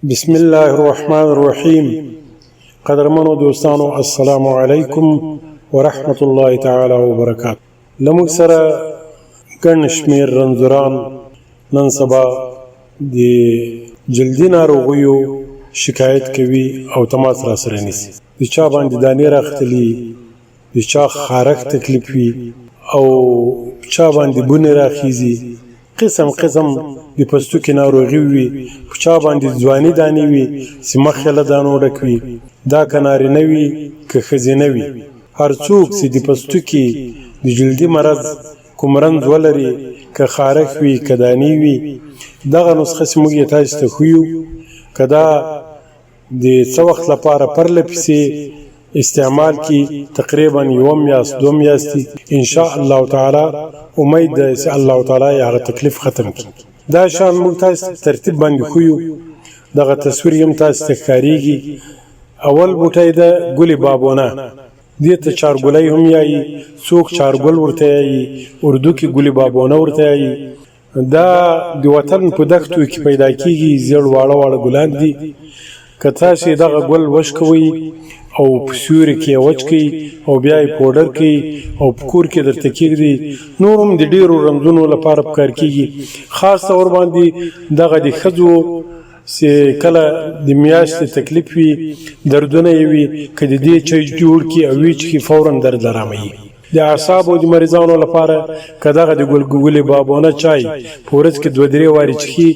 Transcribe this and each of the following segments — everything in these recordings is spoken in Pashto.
بسم الله الرحمن الرحیم. قدرمنو دوستانو، السلام علیکم ورحمت الله تعالی وبرکاته. لموږ سره ګڼ شمېر رنځوران نن سبا د جلدي ناروغیو شکایت کوي او تماس را سره نیسي. د چا باندې دانې راختلي، د چا خارښ تکلیف وي او چا باندې بونې راخیزي، قسم قسم د پوستکي ناروغي وي، په چا باندې ځواني دانې وي چې مخ یې له دانو ډک وي. دا که نارینه وي که ښځینه وي، هر څوک چې د پوستکي د جلدي مرض کوم رنځ ولري، که خارښ وي که دانې وي، دغه نسخه چې موږ یې تاسو ته ښیو، که دا د څه وخت لپاره پرله پسې استعمال کی تقریبا یوم میاشت دوه میاشتې، ان شاء الله تعالی امید ده چې الله تعالی هغه تکلیف ختم کړي. دا شان موږ تاسو ترتیب باندې ښیو. دغه تصویر هم تاسو ته ښکاریږي. اول بوټی ده ګل بابونه، دې ته چارګلی هم یایي، څوک چارګل ورته یایي، اردو کې ګل بابونه ورته یایي. دا د وطن په دښتو کې پیدا کیږي، زیړ واړه واړه ګلان دي. که تاسو دغه ګل وشکوئ او په سیوري کې یې وچ کړئ او بیا یې پوډر کړئ او په کور کې درته کېږدئ، نور هم د ډېرو رنځونو لپاره پکار کېږي. خاص طور باندې دغه د ښځو چې کله د میاشتې تکلیف وي، دردونه یې وي، که د دې چای جوړ کړي او ویې څښي، فوراً درد آراموي. د اعصابو د مریضانو لپاره که دغه د ګل بابونه چای په ورځ کې 2-3 وارې څښي،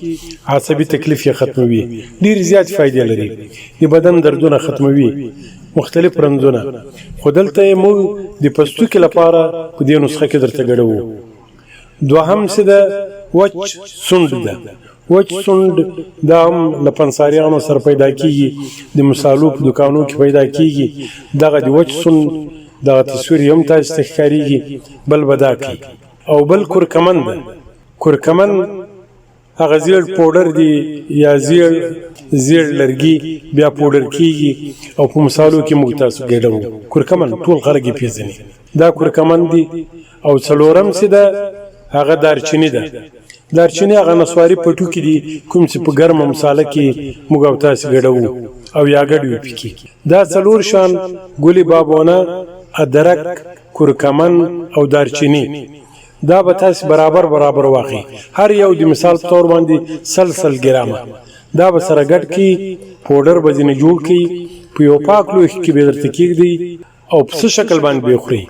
عصبي تکلیف یې ختموي. ډېر زیات فایدې لري. د بدن دردونه ختموي، مختلف رنځونه. خو دلته یې موږ د پوستکي لپاره په دې نسخه کې درته ګډوو. دوهم څه ده؟ وچ سونډ ده. وچ سونډ دا هم له پنساریانو سره پیدا کېږي، د مسالو په دوکانو کې پیدا کېږي. دغه د وچ سونډ دغه تصویر هم تاسو ته ښکاریږي. بل به دا کوي. او بل کورکمن ده. کورکمن هغه زیړ پوډر دی یا زیړ لرګي، بیا پوډر کېږي او په مسالو کې موږ تاسو ګډوو. کورکمن ټول خلک یې پېژني. دا کورکمن دی. او څلورم څه ده؟ هغه دارچیني ده. دارچیني هغه نسواري پټو کې دي، کوم چې په ګرمه مساله کې موږ او تاسو ګډوو او یا ګډوي پکې. دا څلور شان ګلي بابونه، ادرک، کورکمن او دارچیني، دا به تاسو برابر واخلئ. هر یو د مثال په طور باندې 100 ګرامه. دا به سره ګډ کړئ، پوډر به ځینې جوړ کړئ، په یو پاک لوښي کې به درته کېږدئ او په څه شکل باندې به یې خورئ.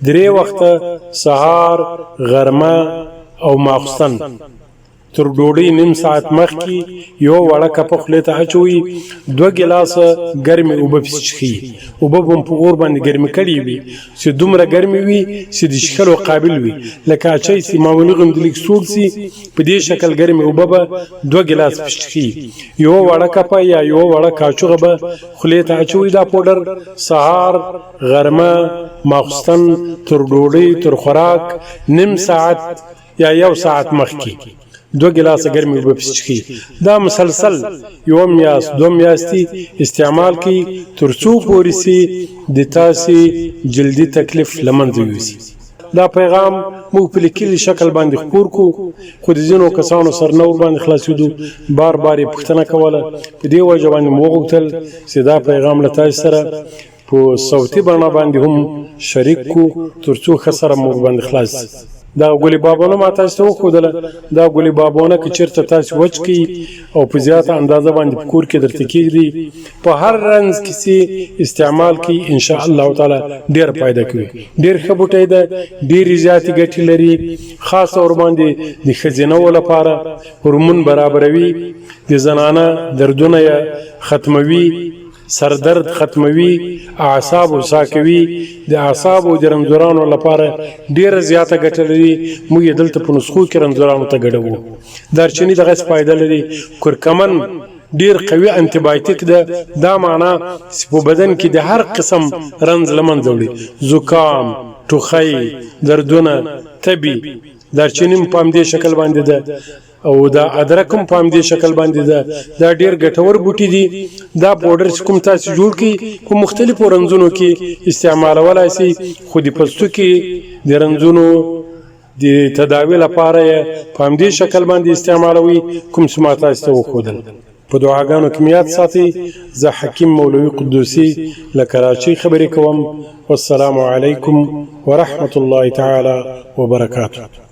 3 وخته، سهار، غرمه او ماخوستن. تر ډوډۍ نیم ساعت مخکې یو وړه کپه خولې ته اچوئ، 2 ګیلاسه ګرمې اوبه پسې څښئ. اوبه به په اور باندې ګرمې کړې وي چې دومره ګرمې وي چې د څښلو قابل وي، لکه اچۍ چې معمولي غوندې لږ سوړ سي، په دې شکل ګرمې اوبه به 2 ګیلاس پسې څښئ. یو وړه کپه یا یو وړه کاچوغه به خولې ته اچوئ. دا پوډر سهار، غرمه، ماخوستن، تر ډوډۍ، تر خوراک نیم ساعت یا 1 ساعت مخکې 2 ګیلاسه ګرمې اوبه پسې څښئ. دا مسلسل 1 میاشت 2 میاشتې استعمال کړئ، تر څو پورې چې د تاسې جلدي تکلیف له منځه یوسي. دا پیغام موږ په لیکلي شکل باندې خپور کړو، خو د ځینو کسانو سر نه ورباندې خلاصېدو، بار یې پوښتنه کوله. په دې وجه باندې مو وغوښتل چې دا پیغام له تاسو سره په صوتي بڼه باندې هم شریک کړو، تر څو ښه سره مو ورباندې خلاص شي. دا ګلي بابونه ما تاسو ته وښودله. دا ګلي بابونه که چېرته تاسو وچ کړئ او په زیاته اندازه باندې په کور کې درته کېږدئ، په هر رنځ کې چې استعمال کړئ، ان شاء الله تعالی ډېر فایده کوي. ډېر ښه بوټی ده، ډېرې زیاتې ګټې لري. خاص طور باندې د ښځینهو لپاره هورمون برابروي، د زنانه دردونه یې ختموي، سردرد ختموي، اعصاب وسا کوي. د اعصابو د رنځورانو لپاره ډېره زیاته ګټه لري. موږ یې دلته په نسخو کې رنځورانو ته ګډوو. دارچیني دغه فایده لري. کورکمن ډېر قوي انټي بایوټیک ده. دا معنا چې په بدن کې د هر قسم رنځ له منځه وړي، زکام، ټوخی، دردونه، تبي. دارچیني په همدې شکل باندې ده او دا ادرک هم په همدې شکل باندې ده. دا ډېر ګټور بوټي دي. دا پوډر چې کوم تاسو جوړ کړئ، په مختلفو رنځونو کې استعمالولی شئ، خو د پوستکي د رنځونو د تداوی لپاره په همدې شکل باندې استعمالوي کوم چې ما تاسو ته وښودل. په دعاګانو کې یاد ساتئ. زه حکیم مولوي قدوسي له کراچۍ خبرې کوم. والسلام علیکم ورحمة الله تعالی وبرکاته.